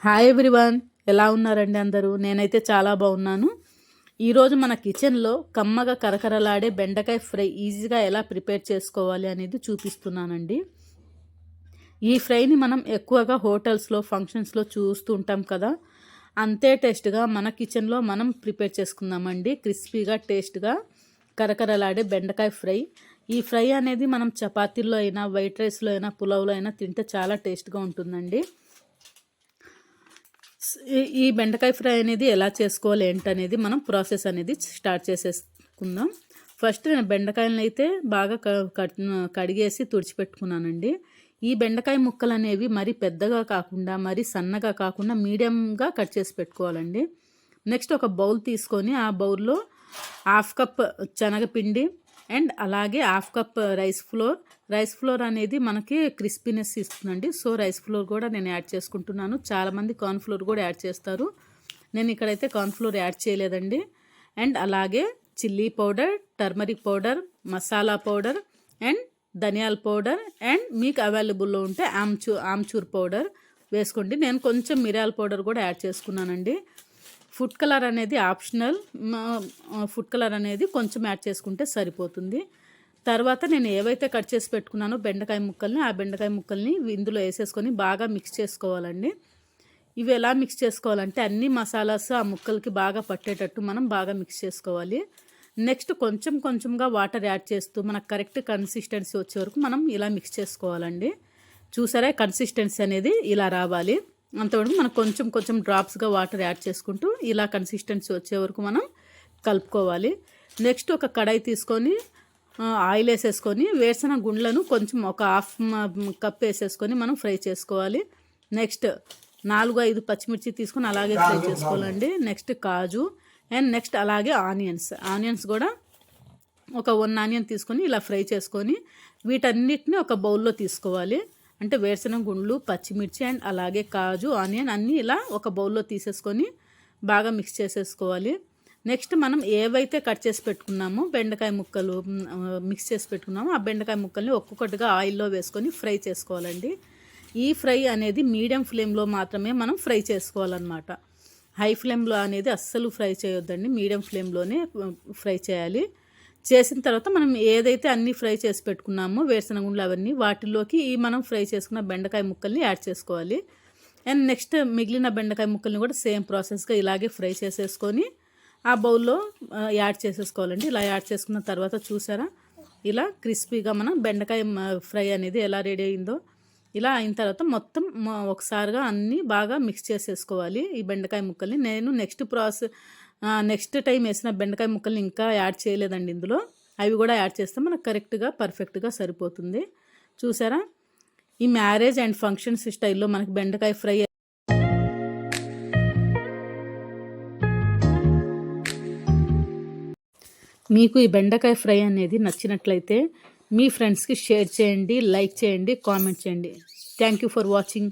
Hi everyone, ఎలా ఉన్నారండి అందరూ? నేనైతే చాలా బాగున్నాను. ఈరోజు మన కిచెన్లో కమ్మగా కరకరలాడే బెండకాయ ఫ్రై ఈజీగా ఎలా ప్రిపేర్ చేసుకోవాలి అనేది చూపిస్తున్నానండి. ఈ ఫ్రైని మనం ఎక్కువగా హోటల్స్లో ఫంక్షన్స్లో చూస్తూ ఉంటాం కదా, అంతే టేస్ట్గా మన కిచెన్లో మనం ప్రిపేర్ చేసుకుందామండి. క్రిస్పీగా టేస్ట్గా కరకరలాడే బెండకాయ ఫ్రై. ఈ ఫ్రై అనేది మనం చపాతీల్లో అయినా, వైట్ రైస్లో అయినా, పులావ్లో అయినా తింటే చాలా టేస్ట్గా ఉంటుందండి. ఈ బెండకాయ ఫ్రై అనేది ఎలా చేసుకోవాలి ఏంటనేది మనం ప్రాసెస్ అనేది స్టార్ట్ చేసేసుకుందాం. ఫస్ట్ నేను బెండకాయలను అయితే బాగా కడిగేసి తుడిచిపెట్టుకున్నానండి. ఈ బెండకాయ ముక్కలు అనేవి మరీ పెద్దగా కాకుండా మరీ సన్నగా కాకుండా మీడియంగా కట్ చేసి పెట్టుకోవాలండి. నెక్స్ట్ ఒక బౌల్ తీసుకొని ఆ బౌల్లో 1/2 కప్ శనగపిండి అండ్ అలాగే 1/2 కప్ రైస్ ఫ్లోర్ అనేది మనకి క్రిస్పీనెస్ ఇస్తుందండి. సో రైస్ ఫ్లోర్ కూడా నేను యాడ్ చేసుకుంటున్నాను. చాలామంది కార్న్ ఫ్లోర్ కూడా యాడ్ చేస్తారు. నేను ఇక్కడైతే కార్న్ ఫ్లోర్ యాడ్ చేయలేదండి. అండ్ అలాగే chilli powder, turmeric powder, masala powder and ధనియాల పౌడర్ అండ్ మీకు అవైలబుల్లో ఉంటే ఆమ్చూర్ పౌడర్ వేసుకోండి. నేను కొంచెం మిరియాల పౌడర్ కూడా యాడ్ చేసుకున్నానండి. ఫుడ్ కలర్ అనేది ఆప్షనల్. ఫుడ్ కలర్ అనేది కొంచెం యాడ్ చేసుకుంటే సరిపోతుంది. తర్వాత నేను ఏవైతే కట్ చేసి పెట్టుకున్నానో బెండకాయ ముక్కల్ని, ఆ బెండకాయ ముక్కల్ని ఇందులో వేసేసుకొని బాగా మిక్స్ చేసుకోవాలండి. ఇవి ఎలా మిక్స్ చేసుకోవాలంటే అన్ని మసాలాస్ ఆ ముక్కలకి బాగా పట్టేటట్టు మనం బాగా మిక్స్ చేసుకోవాలి. నెక్స్ట్ కొంచెం కొంచెంగా వాటర్ యాడ్ చేస్తూ మనకు కరెక్ట్ కన్సిస్టెన్సీ వచ్చే వరకు మనం ఇలా మిక్స్ చేసుకోవాలండి. చూసారా, కన్సిస్టెన్సీ అనేది ఇలా రావాలి. అంతవరకు మనం కొంచెం కొంచెం డ్రాప్స్గా వాటర్ యాడ్ చేసుకుంటూ ఇలా కన్సిస్టెన్సీ వచ్చే వరకు మనం కలుపుకోవాలి. నెక్స్ట్ ఒక కడాయి తీసుకొని ఆయిల్ వేసేసుకొని వేరుశనగ గుండ్లను కొంచెం ఒక 1/2 కప్ వేసేసుకొని మనం ఫ్రై చేసుకోవాలి. నెక్స్ట్ 4-5 పచ్చిమిర్చి తీసుకొని అలాగే ఫ్రై చేసుకోవాలండి. నెక్స్ట్ కాజు అండ్ నెక్స్ట్ అలాగే ఆనియన్స్ కూడా ఒక 1 ఆనియన్ తీసుకొని ఇలా ఫ్రై చేసుకొని వీటన్నిటిని ఒక బౌల్లో తీసుకోవాలి. అంటే వేరుశనగ గుండ్లు, పచ్చిమిర్చి అండ్ అలాగే కాజు, ఆనియన్ అన్నీ ఇలా ఒక బౌల్లో తీసేసుకొని బాగా మిక్స్ చేసేసుకోవాలి. నెక్స్ట్ మనం ఏవైతే కట్ చేసి పెట్టుకున్నామో బెండకాయ ముక్కలు మిక్స్ చేసి పెట్టుకున్నామో ఆ బెండకాయ ముక్కల్ని ఒక్కొక్కటిగా ఆయిల్లో వేసుకొని ఫ్రై చేసుకోవాలండి. ఈ ఫ్రై అనేది మీడియం ఫ్లేమ్లో మాత్రమే మనం ఫ్రై చేసుకోవాలన్నమాట. హై ఫ్లేమ్లో అనేది అస్సలు ఫ్రై చేయొద్దండి, మీడియం ఫ్లేమ్లోనే ఫ్రై చేయాలి. చేసిన తర్వాత మనం ఏదైతే అన్నీ ఫ్రై చేసి పెట్టుకున్నామో వేరుశనగ గుండ్లు అవన్నీ వాటిల్లోకి ఈ మనం ఫ్రై చేసుకున్న బెండకాయ ముక్కల్ని యాడ్ చేసుకోవాలి. అండ్ నెక్స్ట్ మిగిలిన బెండకాయ ముక్కల్ని కూడా సేమ్ ప్రాసెస్గా ఇలాగే ఫ్రై చేసేసుకొని ఆ బౌల్లో యాడ్ చేసేసుకోవాలండి. ఇలా యాడ్ చేసుకున్న తర్వాత చూసారా, ఇలా క్రిస్పీగా మనం బెండకాయ ఫ్రై అనేది ఎలా రెడీ అయిందో. ఇలా అయిన తర్వాత మొత్తం ఒకసారిగా అన్నీ బాగా మిక్స్ చేసేసుకోవాలి ఈ బెండకాయ ముక్కల్ని. నేను నెక్స్ట్ టైం వేసిన బెండకాయ ముక్కల్ని ఇంకా యాడ్ చేయలేదండి ఇందులో. అవి కూడా యాడ్ చేస్తే మనకు కరెక్ట్గా పర్ఫెక్ట్గా సరిపోతుంది. చూసారా, ఈ మ్యారేజ్ అండ్ ఫంక్షన్స్ స్టైల్లో మనకి బెండకాయ ఫ్రై. మీకు ఈ బెండకాయ ఫ్రై అనేది నచ్చినట్లయితే మీ ఫ్రెండ్స్కి షేర్ చేయండి, లైక్ చేయండి, కామెంట్ చేయండి. Thank you for watching.